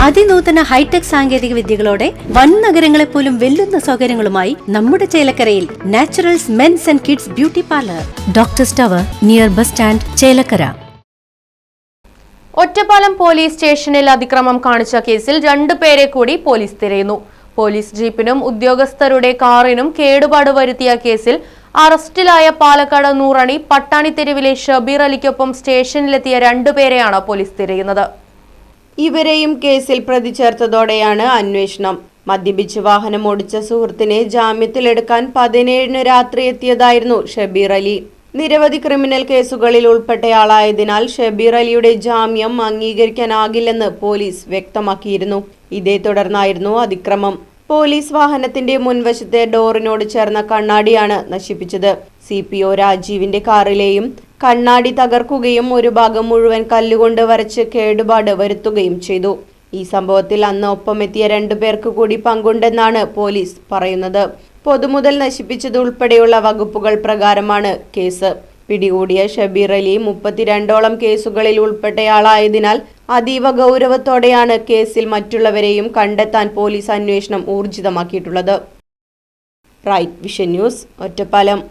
അതിനൂതന hi tech സാങ്കേതിക വിദ്യകളോടെ വൻ നഗരങ്ങളെ പോലും വെല്ലുന്ന സൗകര്യങ്ങളുമായി നമ്മുടെ ചേലക്കരയിൽ Naturals men's and kids beauty parlour, doctors tower, near bus stand, Chelakkara. Ottapalam police സ്റ്റേഷനിൽ അതിക്രമം കാണിച്ച കേസിൽ 2 പേരെ കൂടി പോലീസ് തിരയുന്നു. പോലീസ് ജീപ്പിനും ഉദ്യോഗസ്ഥരുടെ കാറിനും കേടുപാട് വരുത്തിയ കേസിൽ അറസ്റ്റിലായ പാലക്കാട് നൂറണി പട്ടാണി തെരുവിലെ ഷബീർ അലിക്കൊപ്പം സ്റ്റേഷനിലെത്തിയ 2 പേരെയാണ് പോലീസ് തിരയുന്നത്. ഇവരെയും കേസിൽ പ്രതി ചേർത്തതോടെയാണ് അന്വേഷണം. മദ്യപിച്ച് വാഹനം ഓടിച്ച സുഹൃത്തിനെ ജാമ്യത്തിലെടുക്കാൻ 17-ന് രാത്രി എത്തിയതായിരുന്നു ഷബീർ അലി. നിരവധി ക്രിമിനൽ കേസുകളിൽ ഉൾപ്പെട്ടയാളായതിനാൽ ഷബീർ അലിയുടെ ജാമ്യം അംഗീകരിക്കാനാകില്ലെന്ന് പോലീസ് വ്യക്തമാക്കിയിരുന്നു. ഇതേ തുടർന്നായിരുന്നു അതിക്രമം. പോലീസ് വാഹനത്തിന്റെ മുൻവശത്തെ ഡോറിനോട് ചേർന്ന കണ്ണാടിയാണ് നശിപ്പിച്ചത്. CPO രാജീവിന്റെ കാറിലെയും കണ്ണാടി തകർക്കുകയും ഒരു ഭാഗം മുഴുവൻ കല്ലുകൊണ്ട് വരച്ച് കേടുപാട് വരുത്തുകയും ചെയ്തു. ഈ സംഭവത്തിൽ അന്ന് ഒപ്പമെത്തിയ 2 പേർക്ക് കൂടി പങ്കുണ്ടെന്നാണ് പോലീസ് പറയുന്നത്. പൊതുമുതൽ നശിപ്പിച്ചത് ഉൾപ്പെടെയുള്ള വകുപ്പുകൾ പ്രകാരമാണ് കേസ്. പിടികൂടിയ ഷബീർ അലി 32ഓളം കേസുകളിൽ ഉൾപ്പെട്ടയാളായതിനാൽ അതീവ ഗൗരവത്തോടെയാണ് കേസിൽ മറ്റുള്ളവരെയും കണ്ടെത്താൻ പോലീസ് അന്വേഷണം ഊർജിതമാക്കിയിട്ടുള്ളത്. Right Vision News, Ottapalam.